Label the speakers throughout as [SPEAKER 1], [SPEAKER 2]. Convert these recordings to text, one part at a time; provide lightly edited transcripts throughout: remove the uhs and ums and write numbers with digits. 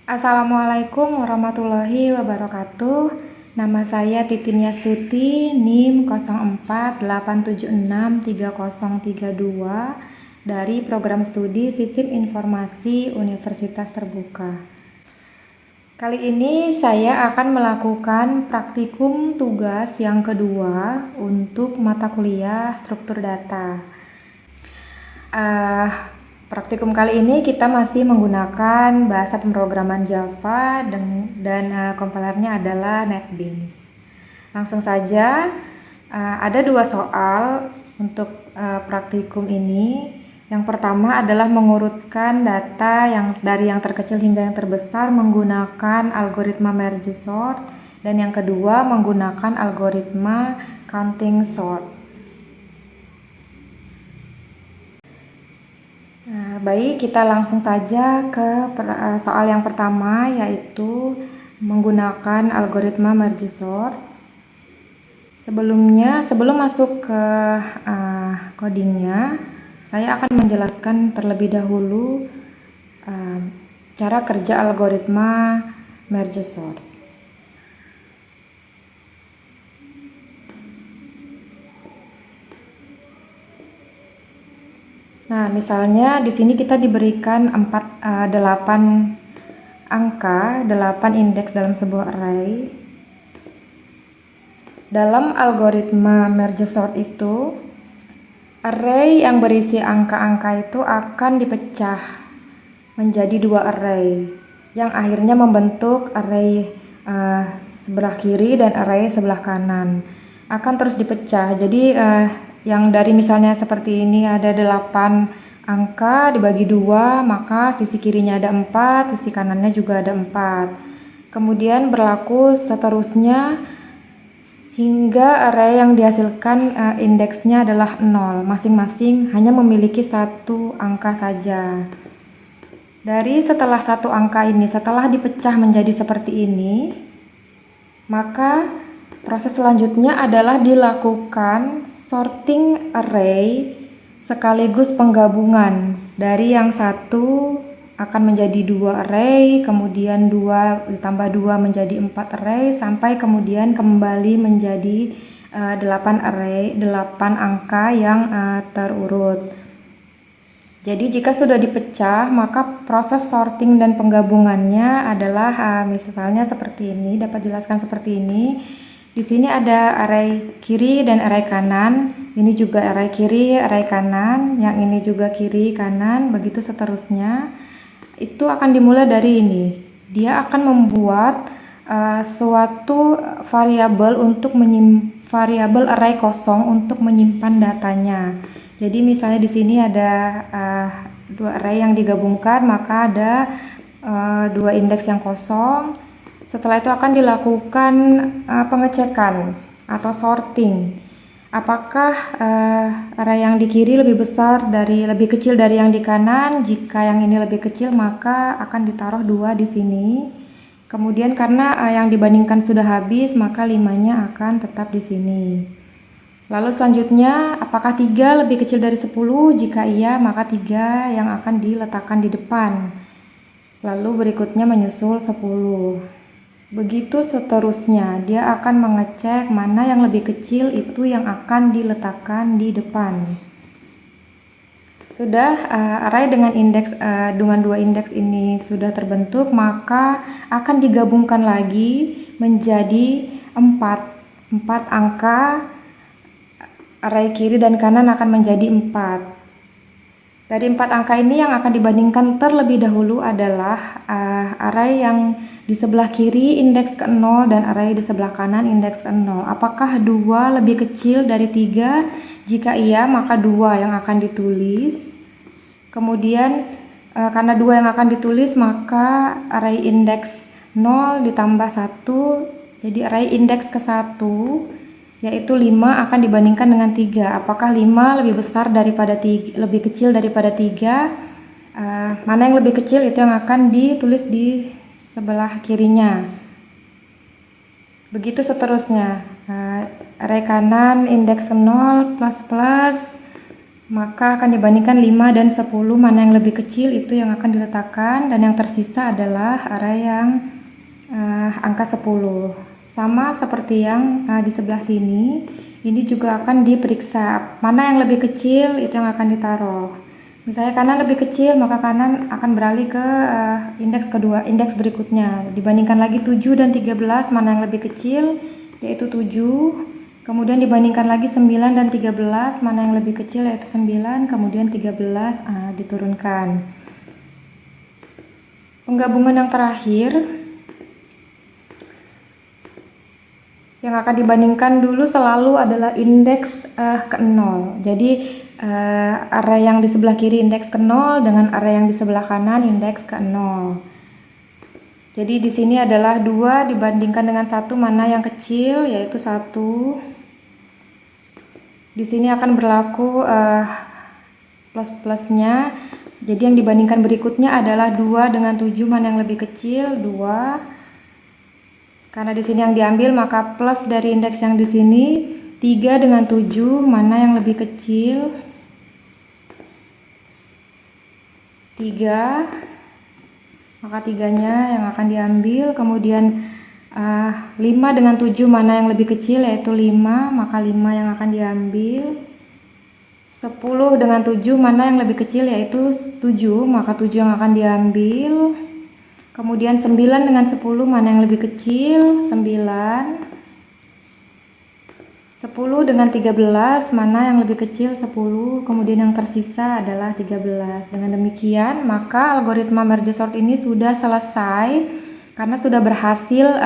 [SPEAKER 1] Assalamualaikum warahmatullahi wabarakatuh. Nama saya Titin Yastuti, NIM 0487630032 dari Program Studi Sistem Informasi Universitas Terbuka. Kali ini saya akan melakukan praktikum tugas yang kedua untuk mata kuliah struktur data. Praktikum kali ini kita masih menggunakan bahasa pemrograman Java dan kompilernya adalah NetBeans. Langsung saja, ada dua soal untuk praktikum ini. Yang pertama adalah mengurutkan data dari yang terkecil hingga yang terbesar menggunakan algoritma merge sort, dan yang kedua menggunakan algoritma counting sort. Baik, kita langsung saja ke soal yang pertama, yaitu menggunakan algoritma merge sort. Sebelum masuk ke codingnya, saya akan menjelaskan terlebih dahulu cara kerja algoritma merge sort. Nah, misalnya di sini kita diberikan 8 angka, 8 indeks dalam sebuah array. Dalam algoritma merge sort itu, array yang berisi angka-angka itu akan dipecah menjadi dua array, yang akhirnya membentuk array sebelah kiri dan array sebelah kanan. Akan terus dipecah. Jadi yang dari misalnya seperti ini ada 8 angka dibagi 2, maka sisi kirinya ada 4, sisi kanannya juga ada 4. Kemudian berlaku seterusnya hingga array yang dihasilkan indeksnya adalah 0. Masing-masing hanya memiliki satu angka saja. Setelah satu angka ini, setelah dipecah menjadi seperti ini, maka proses selanjutnya adalah dilakukan sorting array sekaligus penggabungan dari yang satu akan menjadi 2 array, kemudian 2 ditambah 2 menjadi 4 array, sampai kemudian kembali menjadi 8 array, 8 angka yang terurut. Jadi jika sudah dipecah, maka proses sorting dan penggabungannya adalah misalnya seperti ini, dapat dijelaskan seperti ini. Di sini ada array kiri dan array kanan. Ini juga array kiri, array kanan. Yang ini juga kiri, kanan. Begitu seterusnya. Itu akan dimulai dari ini. Dia akan membuat suatu variabel variabel array kosong untuk menyimpan datanya. Jadi misalnya di sini ada dua array yang digabungkan, maka ada 2 indeks yang kosong. Setelah itu akan dilakukan pengecekan atau sorting. Apakah array yang di kiri lebih kecil dari yang di kanan? Jika yang ini lebih kecil, maka akan ditaruh 2 di sini. Kemudian karena yang dibandingkan sudah habis, maka 5-nya akan tetap di sini. Lalu selanjutnya, apakah 3 lebih kecil dari 10? Jika iya, maka 3 yang akan diletakkan di depan. Lalu berikutnya menyusul 10. Begitu seterusnya, dia akan mengecek mana yang lebih kecil itu yang akan diletakkan di depan. Sudah array dengan 2 indeks ini sudah terbentuk, maka akan digabungkan lagi menjadi 4 angka. Array kiri dan kanan akan menjadi 4. Dari 4 angka ini yang akan dibandingkan terlebih dahulu adalah array yang di sebelah kiri indeks ke 0 dan array di sebelah kanan indeks ke 0. Apakah 2 lebih kecil dari 3? Jika iya, maka 2 yang akan ditulis. Kemudian karena 2 yang akan ditulis, maka array indeks 0 ditambah 1, jadi array indeks ke 1, yaitu 5 akan dibandingkan dengan 3. Apakah 5 lebih kecil daripada 3? Mana yang lebih kecil itu yang akan ditulis di sebelah kirinya. Begitu seterusnya. Array kanan indeks 0 plus plus maka akan dibandingkan 5 dan 10, mana yang lebih kecil itu yang akan diletakkan, dan yang tersisa adalah array yang angka 10. Sama seperti yang di sebelah sini, ini juga akan diperiksa mana yang lebih kecil, itu yang akan ditaruh. Misalnya kanan lebih kecil, maka kanan akan beralih ke indeks kedua, indeks berikutnya. Dibandingkan lagi 7 dan 13, mana yang lebih kecil, yaitu 7. Kemudian dibandingkan lagi 9 dan 13, mana yang lebih kecil, yaitu 9, kemudian 13 diturunkan. Penggabungan yang terakhir yang akan dibandingkan dulu selalu adalah indeks ke 0. Jadi array yang di sebelah kiri indeks ke 0 dengan array yang di sebelah kanan indeks ke 0. Jadi di sini adalah 2 dibandingkan dengan 1, mana yang kecil, yaitu 1. Di sini akan berlaku plus-plusnya. Jadi yang dibandingkan berikutnya adalah 2 dengan 7, mana yang lebih kecil, 2. Karena di sini yang diambil, maka plus dari indeks yang di sini. 3 dengan 7, mana yang lebih kecil, 3. Maka 3-nya yang akan diambil. Kemudian 5 dengan 7, mana yang lebih kecil, yaitu 5, maka 5 yang akan diambil. 10 dengan 7, mana yang lebih kecil, yaitu 7, maka 7 yang akan diambil. Kemudian 9 dengan 10, mana yang lebih kecil, 9. 10 dengan 13, mana yang lebih kecil, 10. Kemudian yang tersisa adalah 13. Dengan demikian, maka algoritma merge sort ini sudah selesai karena sudah berhasil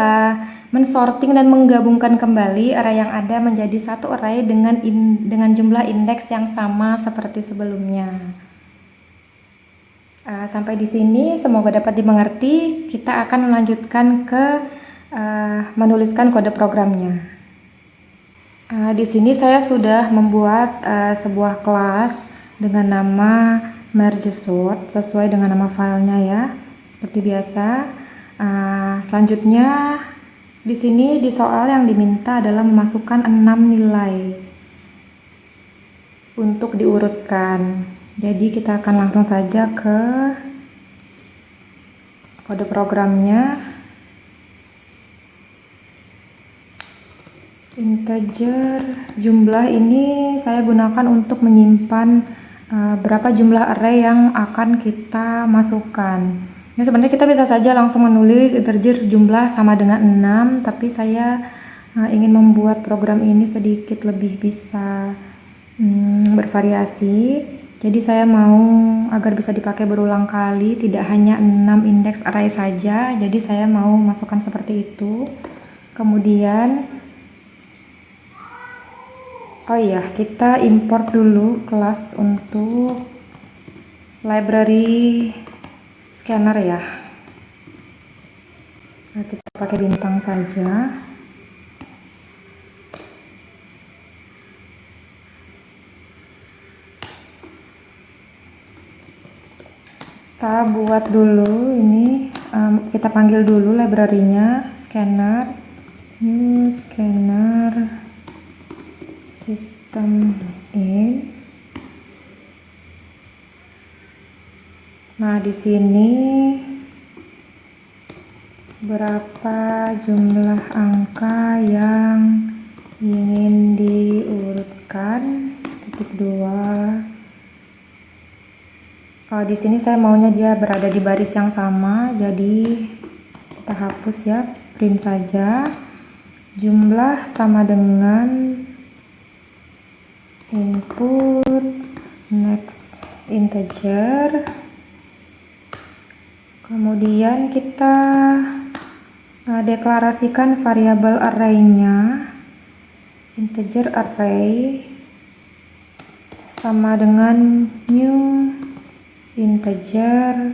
[SPEAKER 1] mensorting dan menggabungkan kembali array yang ada menjadi satu array dengan jumlah indeks yang sama seperti sebelumnya. Sampai di sini semoga dapat dimengerti. Kita akan melanjutkan ke menuliskan kode programnya. Di sini saya sudah membuat sebuah kelas dengan nama merge sort sesuai dengan nama filenya ya, seperti biasa. Selanjutnya di sini di soal yang diminta adalah memasukkan 6 nilai untuk diurutkan. Jadi kita akan langsung saja ke kode programnya. Integer jumlah ini saya gunakan untuk menyimpan berapa jumlah array yang akan kita masukkan. Ya, sebenarnya kita bisa saja langsung menulis integer jumlah sama dengan 6, tapi saya ingin membuat program ini sedikit lebih bisa bervariasi. Jadi saya mau agar bisa dipakai berulang kali, tidak hanya 6 indeks array saja. Jadi saya mau masukkan seperti itu. Kemudian oh iya, kita import dulu kelas untuk library scanner ya. Nah, kita pakai bintang saja. Kita buat dulu ini, kita panggil dulu library-nya scanner, new scanner system in. Nah, di sini berapa jumlah angka yang ingin diurutkan, titik 2. Oh, di sini saya maunya dia berada di baris yang sama, jadi kita hapus ya, print saja. Jumlah sama dengan input next integer. Kemudian kita deklarasikan variabel array-nya, integer array sama dengan new integer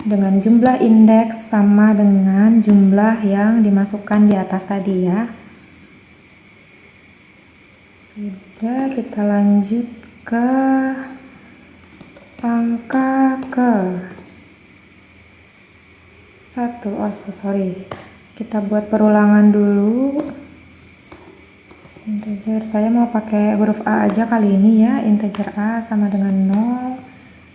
[SPEAKER 1] dengan jumlah indeks sama dengan jumlah yang dimasukkan di atas tadi ya. Sudah, kita lanjut ke angka ke 1. Oh sorry, kita buat perulangan dulu. Integer, saya mau pakai huruf A aja kali ini ya. Integer A sama dengan 0,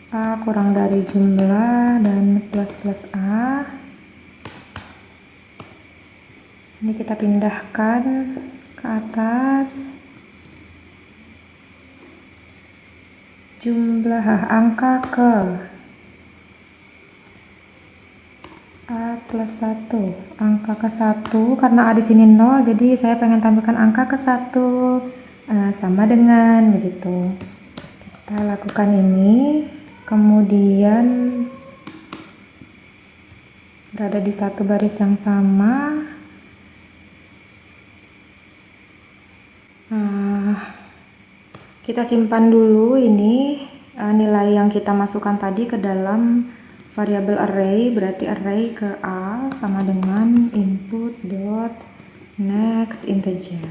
[SPEAKER 1] A kurang dari jumlah, dan plus A. Ini kita pindahkan ke atas. Jumlah angka ke A plus 1, angka ke 1, karena A di sini 0, jadi saya pengen tampilkan angka ke 1 sama dengan begitu. Kita lakukan ini, kemudian berada di satu baris yang sama. Kita simpan dulu ini nilai yang kita masukkan tadi ke dalam variabel array, berarti array ke A sama dengan input dot next integer.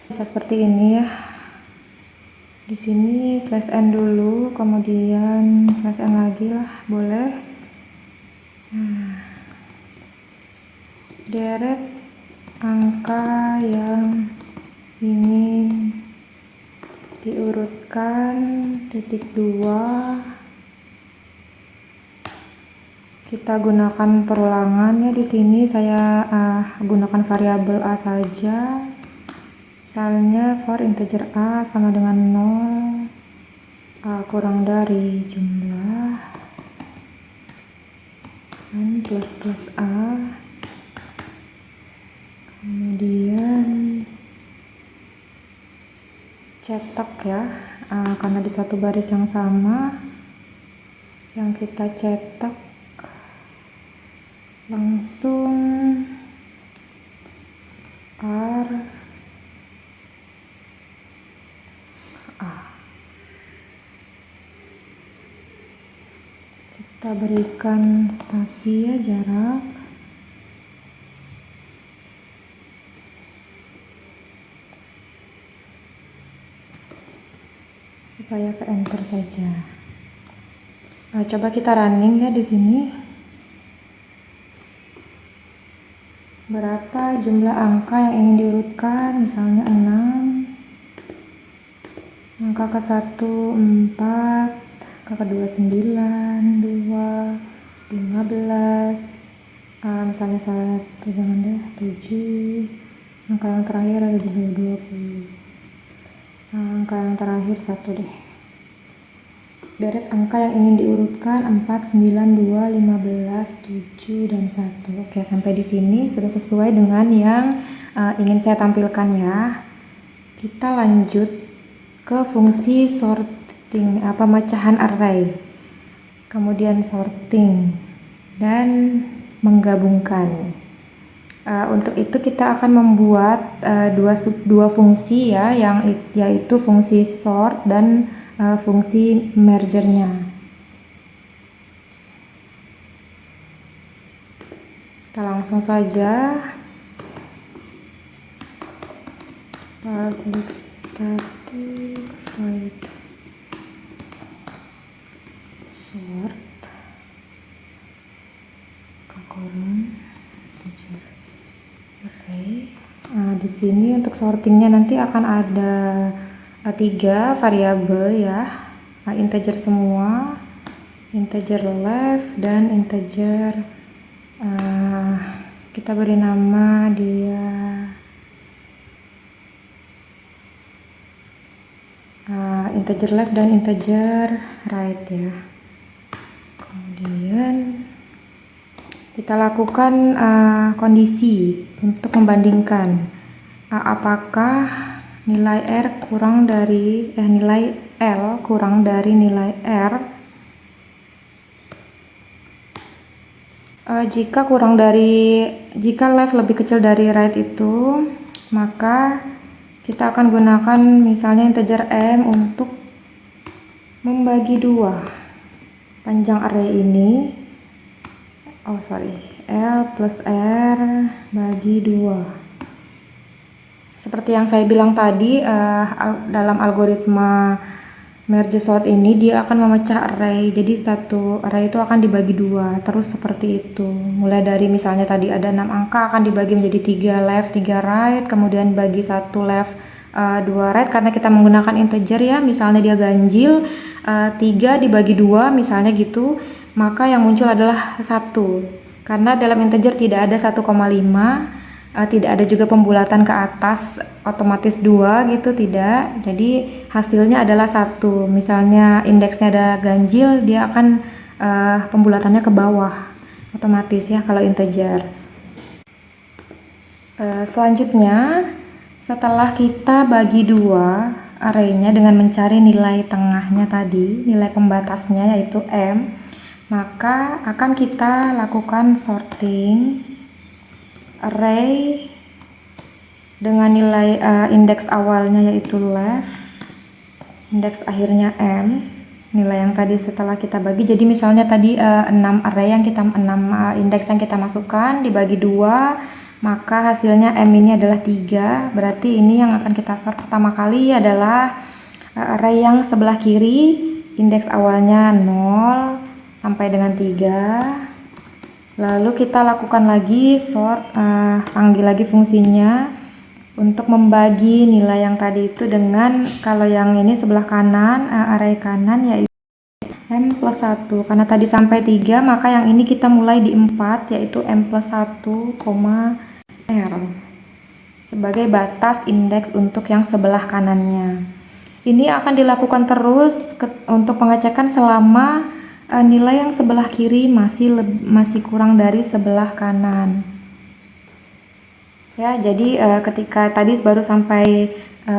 [SPEAKER 1] Bisa seperti ini ya. Di sini slash n dulu, kemudian slash n lagi lah, boleh. Deret angka yang ingin diurutkan, titik 2. Kita gunakan perulangan ya. Di sini saya gunakan variabel A saja. Misalnya for integer A sama dengan 0, A kurang dari jumlah, dan plus A. Kemudian cetak ya, karena di satu baris yang sama yang kita cetak, langsung R A. Kita berikan spasi ya, jarak. Supaya ke enter saja. Coba kita running ya di sini. Berapa jumlah angka yang ingin diurutkan? Misalnya 6, angka ke 1 4, angka kedua 9, 2, 15, misalnya 1, jangan deh, 7, angka yang terakhir ada di 20, angka yang terakhir 1 deh. Deret angka yang ingin diurutkan 4, 9, 2, 15, 7, dan 1. Oke, sampai di sini sudah sesuai dengan yang ingin saya tampilkan ya. Kita lanjut ke fungsi sorting, pemecahan array, kemudian sorting, dan menggabungkan. Untuk itu kita akan membuat dua fungsi ya, yaitu fungsi sort dan fungsi mergernya. Kita langsung saja public static void sort kurung integer array. Di sini untuk sortingnya nanti akan ada 3 variabel ya, integer semua, integer left, dan integer kita beri nama dia integer left dan integer right ya. Kemudian kita lakukan kondisi untuk membandingkan apakah nilai R kurang dari nilai L kurang dari nilai R. Jika left lebih kecil dari right itu, maka kita akan gunakan misalnya integer M untuk membagi 2 panjang array ini. L plus R bagi 2. Seperti yang saya bilang tadi, dalam algoritma Merge sort ini dia akan memecah array, jadi satu array itu akan dibagi dua, terus seperti itu. Mulai dari misalnya tadi ada 6 angka akan dibagi menjadi 3 left 3 right, kemudian bagi satu left 2 right karena kita menggunakan integer ya, misalnya dia ganjil 3 dibagi 2 misalnya gitu, maka yang muncul adalah 1 karena dalam integer tidak ada 1,5, tidak ada juga pembulatan ke atas otomatis 2 gitu, tidak. Jadi hasilnya adalah 1. Misalnya indeksnya ada ganjil, dia akan pembulatannya ke bawah otomatis ya kalau integer. Selanjutnya setelah kita bagi 2 arraynya dengan mencari nilai tengahnya tadi, nilai pembatasnya yaitu M, maka akan kita lakukan sorting array dengan nilai indeks awalnya yaitu left, indeks akhirnya M, nilai yang tadi setelah kita bagi. Jadi misalnya tadi 6 array yang kita 6 indeks yang kita masukkan dibagi 2, maka hasilnya M ini adalah 3. Berarti ini yang akan kita sort pertama kali adalah array yang sebelah kiri, indeks awalnya 0 sampai dengan 3. Lalu kita lakukan lagi sort, panggil lagi fungsinya untuk membagi nilai yang tadi itu dengan, kalau yang ini sebelah kanan, array kanan yaitu M plus 1. Karena tadi sampai 3, maka yang ini kita mulai di 4 yaitu M plus 1, R sebagai batas indeks untuk yang sebelah kanannya. Ini akan dilakukan terus untuk pengecekan selama nilai yang sebelah kiri masih kurang dari sebelah kanan. Ya, jadi ketika tadi baru sampai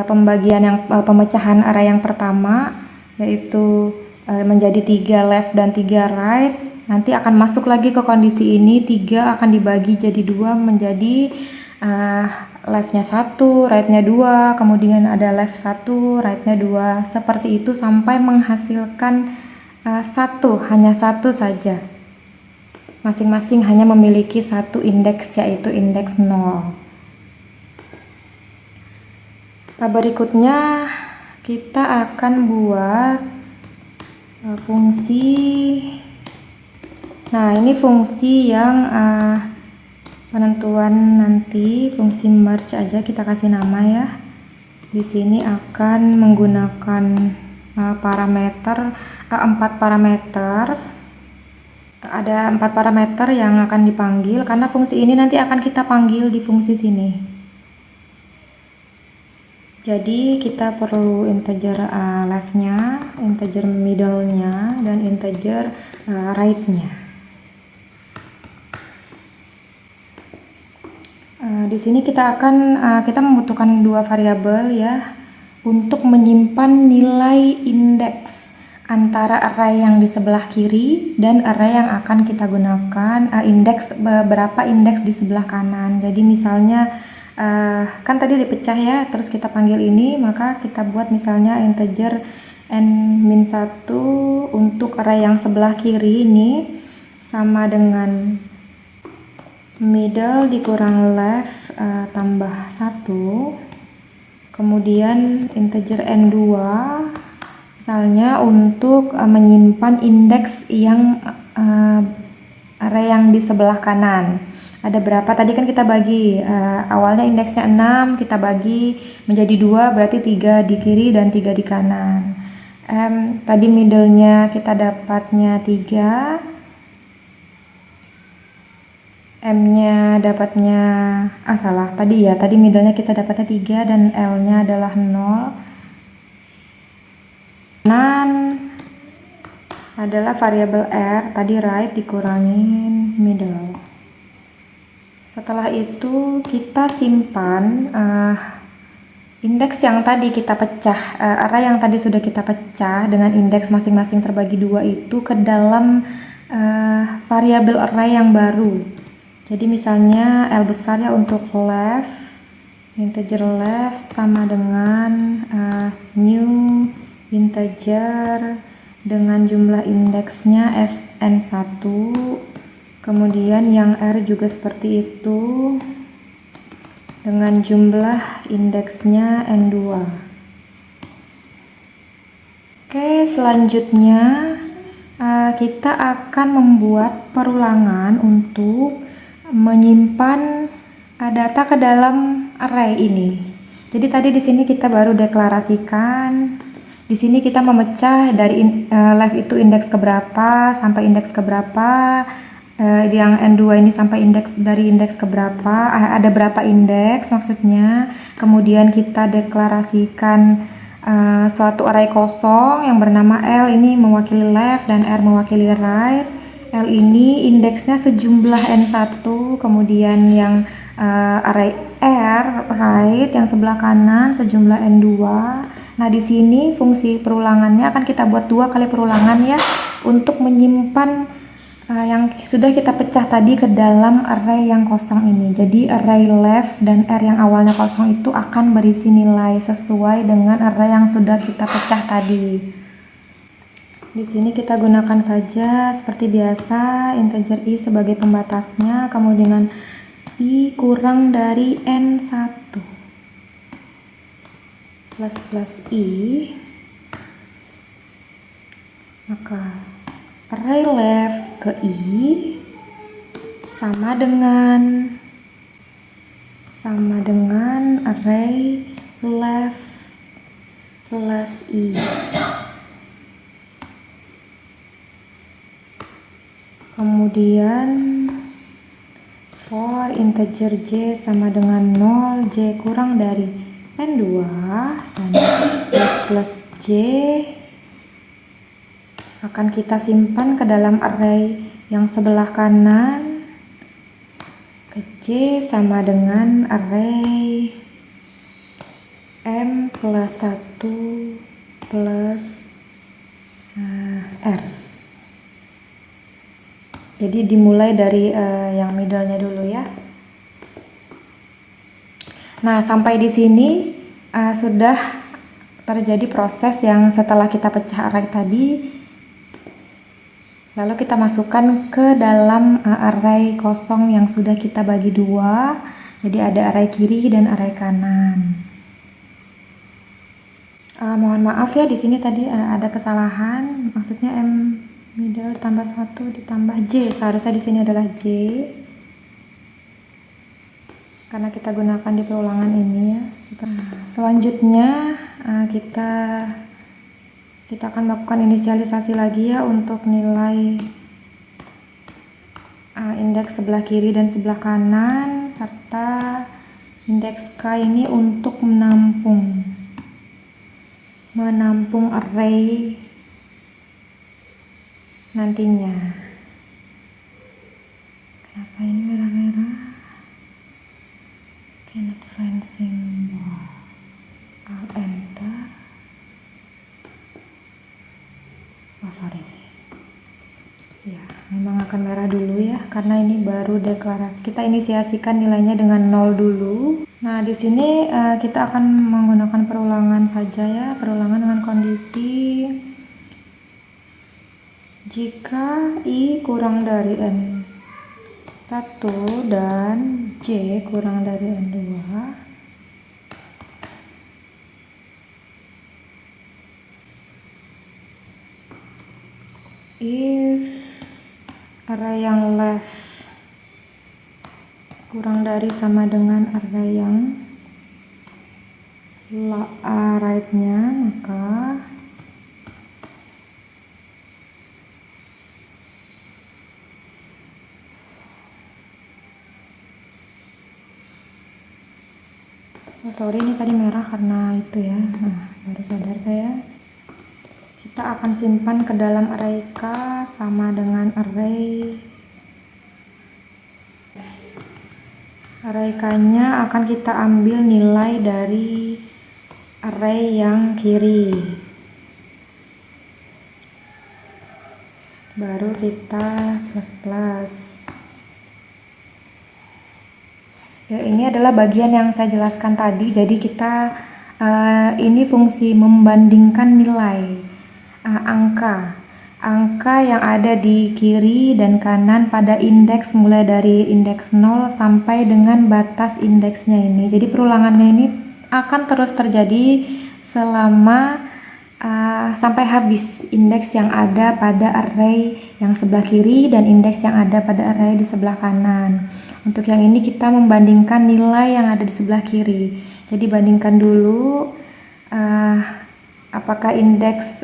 [SPEAKER 1] pembagian yang pemecahan array yang pertama yaitu menjadi 3 left dan 3 right, nanti akan masuk lagi ke kondisi ini, 3 akan dibagi jadi 2 menjadi leftnya 1, rightnya 2, kemudian ada left 1, rightnya 2, seperti itu sampai menghasilkan hanya satu saja. Masing-masing hanya memiliki satu indeks yaitu indeks 0. Berikutnya kita akan buat fungsi. Nah, ini fungsi yang penentuan nanti, fungsi merge aja kita kasih nama ya. Di sini akan menggunakan parameter 4 parameter. Ada 4 parameter yang akan dipanggil karena fungsi ini nanti akan kita panggil di fungsi sini. Jadi kita perlu integer leftnya, integer middle-nya, dan integer right-nya. Di sini kita membutuhkan 2 variabel ya untuk menyimpan nilai indeks antara array yang di sebelah kiri dan array yang akan kita gunakan beberapa indeks di sebelah kanan. Jadi misalnya kan tadi dipecah ya, terus kita panggil ini, maka kita buat misalnya integer n-1 untuk array yang sebelah kiri ini sama dengan middle dikurang left tambah 1, kemudian integer n2 misalnya untuk menyimpan indeks yang array yang di sebelah kanan. Ada berapa tadi kan kita bagi, awalnya indeksnya 6, kita bagi menjadi 2, berarti 3 di kiri dan 3 di kanan. Tadi middle-nya kita dapatnya 3, M-nya dapatnya tadi middle-nya kita dapatnya 3 dan L-nya adalah 0. Kanan adalah variabel R, tadi right dikurangin middle. Setelah itu kita simpan indeks yang tadi kita pecah, array yang tadi sudah kita pecah dengan indeks masing-masing terbagi 2 itu ke dalam variabel array yang baru. Jadi misalnya L besar ya untuk left, integer left sama dengan new integer dengan jumlah indeksnya sn1, kemudian yang R juga seperti itu dengan jumlah indeksnya n2. Oke, selanjutnya kita akan membuat perulangan untuk menyimpan data ke dalam array ini. Jadi tadi di sini kita baru deklarasikan. Di sini kita memecah dari left itu indeks keberapa sampai indeks keberapa. Yang N2 ini sampai dari indeks keberapa, ada berapa indeks maksudnya. Kemudian kita deklarasikan suatu array kosong yang bernama L, ini mewakili left dan R mewakili right. L ini indeksnya sejumlah N1, kemudian yang array R right yang sebelah kanan sejumlah N2. Nah, di sini fungsi perulangannya akan kita buat 2 kali perulangan ya, untuk menyimpan yang sudah kita pecah tadi ke dalam array yang kosong ini. Jadi array left dan R yang awalnya kosong itu akan berisi nilai sesuai dengan array yang sudah kita pecah tadi. Di sini kita gunakan saja seperti biasa integer i sebagai pembatasnya, kemudian i kurang dari N1 plus i, maka array left ke i sama dengan array left plus i. Kemudian for integer j sama dengan 0, j kurang dari N2 dan plus j akan kita simpan ke dalam array yang sebelah kanan, ke j sama dengan array m plus 1 plus r. Jadi dimulai dari yang middle-nya dulu ya. Nah, sampai di sini sudah terjadi proses yang setelah kita pecah array tadi, lalu kita masukkan ke dalam array kosong yang sudah kita bagi 2. Jadi ada array kiri dan array kanan. Mohon maaf ya, di sini tadi ada kesalahan. Maksudnya m middle tambah 1 ditambah j. Seharusnya di sini adalah j. Karena kita gunakan di perulangan ini ya. Selanjutnya kita akan melakukan inisialisasi lagi ya untuk nilai indeks sebelah kiri dan sebelah kanan, serta indeks k ini untuk menampung array nantinya. Kenapa ini merah-merah? Cannot find symbol. I'll enter. Oh sorry. Ya, memang akan merah dulu ya, karena ini baru deklarasi. Kita inisiasikan nilainya dengan 0 dulu. Nah, di sini kita akan menggunakan perulangan saja ya, perulangan dengan kondisi jika i kurang dari N1 dan j kurang dari N2, if array yang left kurang dari sama dengan array yang right-nya, maka sorry ini tadi merah karena itu ya. Nah, baru sadar saya. Kita akan simpan ke dalam array k sama dengan array k-nya akan kita ambil nilai dari array yang kiri. Baru kita plus. Ya, ini adalah bagian yang saya jelaskan tadi. Jadi kita ini fungsi membandingkan nilai angka yang ada di kiri dan kanan pada indeks mulai dari indeks 0 sampai dengan batas indeksnya ini. Jadi perulangannya ini akan terus terjadi selama sampai habis indeks yang ada pada array yang sebelah kiri dan indeks yang ada pada array di sebelah kanan. Untuk yang ini kita membandingkan nilai yang ada di sebelah kiri. Jadi bandingkan dulu apakah indeks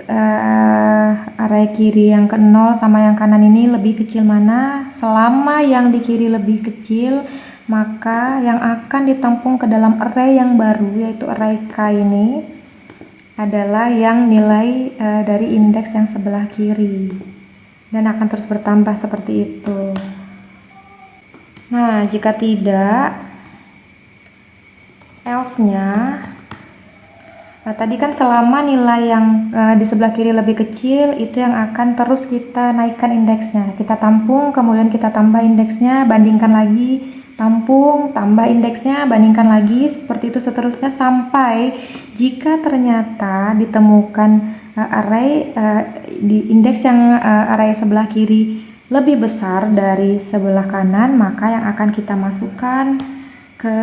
[SPEAKER 1] array kiri yang ke 0 sama yang kanan ini lebih kecil mana. Selama yang di kiri lebih kecil, maka yang akan ditampung ke dalam array yang baru, yaitu array K ini, adalah yang nilai dari indeks yang sebelah kiri, dan akan terus bertambah seperti itu. Nah, jika tidak, else-nya tadi kan selama nilai yang di sebelah kiri lebih kecil, itu yang akan terus kita naikkan indeksnya. Kita tampung, kemudian kita tambah indeksnya, bandingkan lagi, tampung, tambah indeksnya, bandingkan lagi, seperti itu seterusnya sampai jika ternyata ditemukan array di indeks yang array sebelah kiri lebih besar dari sebelah kanan, maka yang akan kita masukkan ke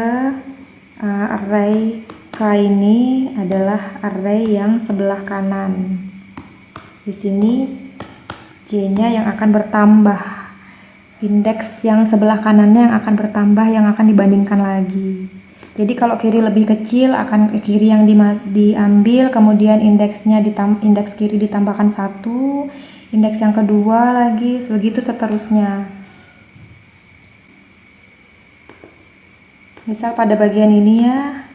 [SPEAKER 1] array K ini adalah array yang sebelah kanan. Di sini J-nya yang akan bertambah. Indeks yang sebelah kanannya yang akan bertambah, yang akan dibandingkan lagi. Jadi kalau kiri lebih kecil, akan kiri yang diambil, kemudian indeks kiri ditambahkan 1, indeks yang kedua lagi, begitu seterusnya. Misal pada bagian ini ya,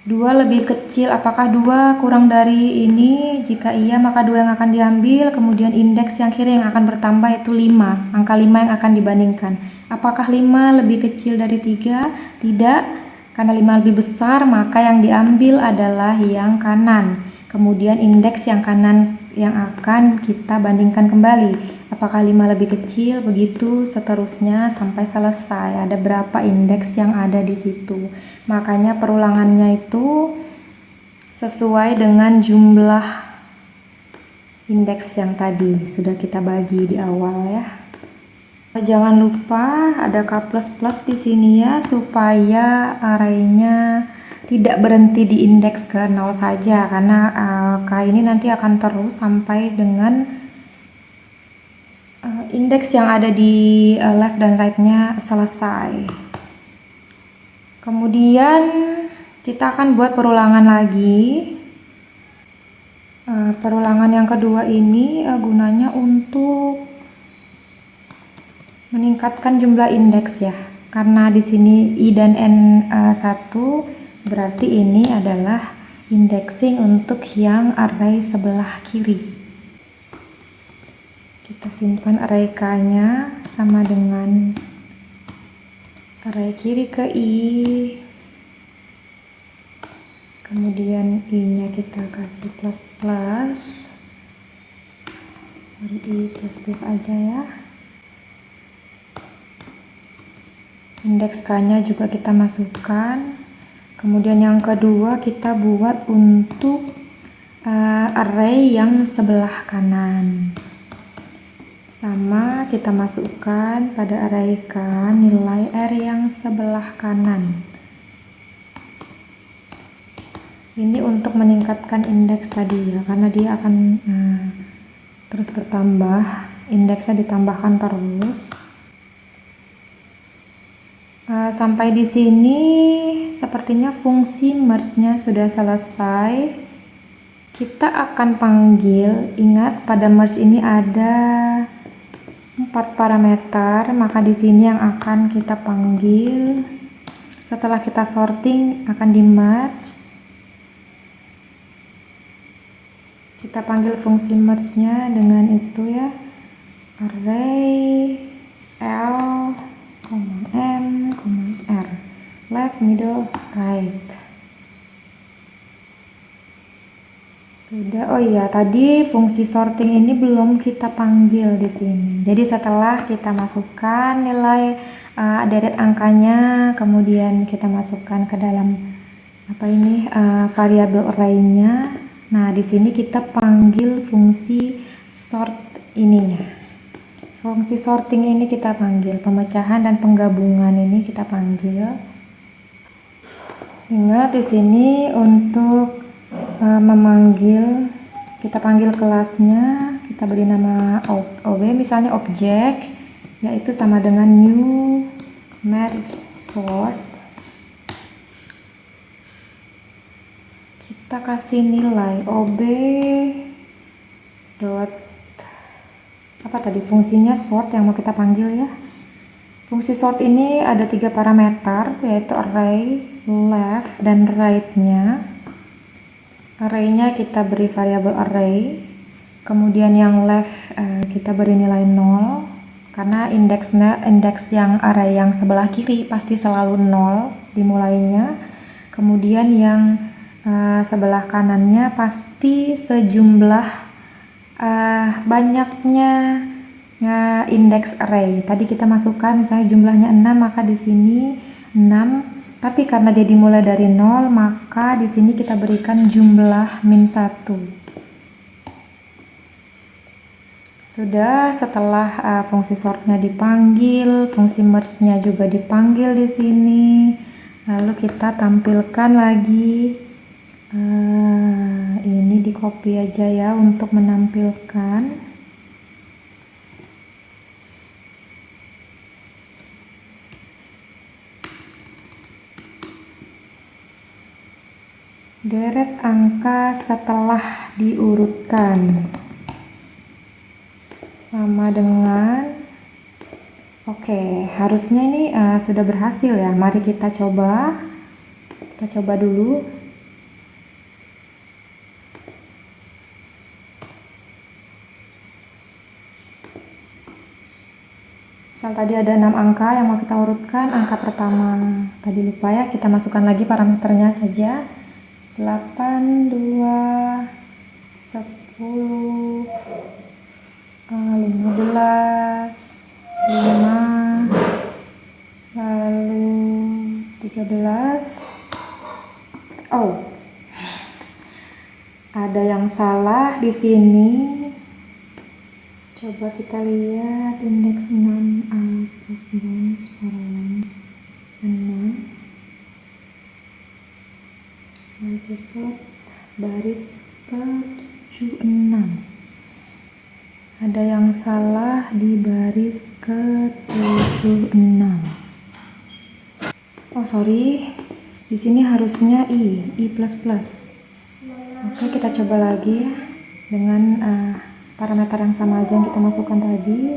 [SPEAKER 1] 2 lebih kecil, apakah 2 kurang dari ini? Jika iya, maka 2 yang akan diambil, kemudian indeks yang kiri yang akan bertambah itu 5, angka 5 yang akan dibandingkan. Apakah 5 lebih kecil dari 3? Tidak, karena 5 lebih besar, maka yang diambil adalah yang kanan. Kemudian indeks yang kanan yang akan kita bandingkan kembali. Apakah 5 lebih kecil? Begitu seterusnya sampai selesai. Ada berapa indeks yang ada di situ. Makanya perulangannya itu sesuai dengan jumlah indeks yang tadi sudah kita bagi di awal ya. Jangan lupa ada K++ di sini ya, supaya arraynya tidak berhenti di indeks ke 0 saja, karena K ini nanti akan terus sampai dengan indeks yang ada di left dan right-nya selesai. Kemudian kita akan buat perulangan lagi. Perulangan yang kedua ini gunanya untuk meningkatkan jumlah indeks ya. Karena di sini I dan N1, berarti ini adalah indexing untuk yang array sebelah kiri. Kita simpan array K-nya sama dengan array kiri ke I, kemudian I-nya kita kasih plus, I plus aja ya. Indeks K-nya juga kita masukkan. Kemudian yang kedua kita buat untuk array yang sebelah kanan. Sama kita masukkan pada array K nilai R yang sebelah kanan. Ini untuk meningkatkan indeks tadi ya, karena dia akan terus bertambah, indeksnya ditambahkan terus. Sampai di sini sepertinya fungsi merge-nya sudah selesai. Kita akan panggil, ingat pada merge ini ada 4 parameter, maka di sini yang akan kita panggil setelah kita sorting akan di merge. Kita panggil fungsi merge-nya dengan itu ya, array L, M, R, left, middle, right. Sudah. Oh iya, tadi fungsi sorting ini belum kita panggil di sini. Jadi setelah kita masukkan nilai deret angkanya, kemudian kita masukkan ke dalam variabel array-nya. Nah, di sini kita panggil fungsi sort ininya. Fungsi sorting ini kita panggil, pemecahan dan penggabungan ini kita panggil. Ingat di sini untuk kita panggil kelasnya, kita beri nama OB, misalnya objek, yaitu sama dengan new merge sort. Kita kasih nilai OB dot apa tadi, fungsinya sort yang mau kita panggil ya. Fungsi sort ini ada 3 parameter, yaitu array, left, dan right-nya. Array-nya kita beri variabel array, kemudian yang left kita beri nilai 0, karena indeks yang array yang sebelah kiri pasti selalu 0 dimulainya. Kemudian yang sebelah kanannya pasti sejumlah banyaknya indeks array. Tadi kita masukkan misalnya jumlahnya 6, maka di sini 6. Tapi karena dia dimulai dari 0, maka di sini kita berikan jumlah min 1. Sudah, setelah fungsi sortnya dipanggil, fungsi merge-nya juga dipanggil di sini. Lalu kita tampilkan lagi. Ini di copy aja ya untuk menampilkan. Deret angka setelah diurutkan sama dengan harusnya ini sudah berhasil ya. Mari kita coba dulu. Misal tadi ada 6 angka yang mau kita urutkan. Angka pertama tadi lupa ya, kita masukkan lagi parameternya saja. 8, 2, 10, 15, 5, lalu 13. Ada yang salah di sini. Coba kita lihat indeks 6 bonus for length 6. Sort baris ke-76. Ada yang salah di baris ke-76. Sorry, di sini harusnya i++. Oke, kita coba lagi ya dengan parameter yang sama aja yang kita masukkan tadi.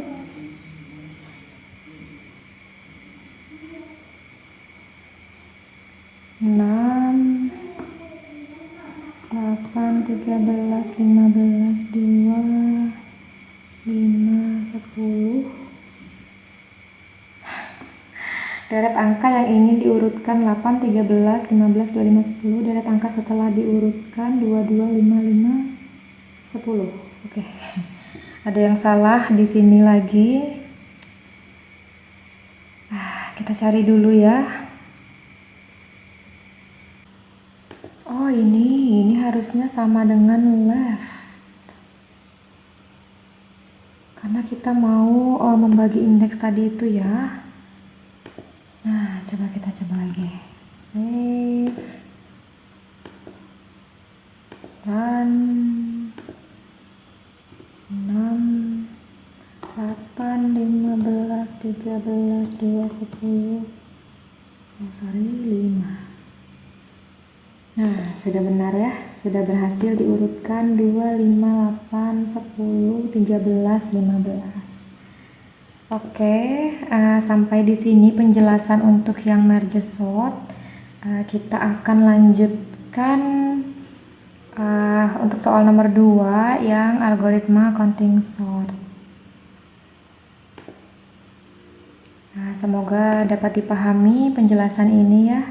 [SPEAKER 1] Enam, 8, 13, 15, 2, 5, 10. Deret angka yang ingin diurutkan 8, 13, 15, 25, 10. Deret angka setelah diurutkan 22, 55, 10. Oke. Ada yang salah di sini lagi. Kita cari dulu ya. Ini harusnya sama dengan left. Karena kita mau membagi indeks tadi itu ya. Nah, coba kita coba lagi. Save. Run. 6, 8, 15, 13, 2, 10. 5. Nah, sudah benar ya. Sudah berhasil diurutkan 2, 5, 8, 10, 13, 15. Oke, sampai di sini penjelasan untuk yang merge sort. Kita akan lanjutkan untuk soal nomor 2 yang algoritma counting sort. Semoga dapat dipahami penjelasan ini ya.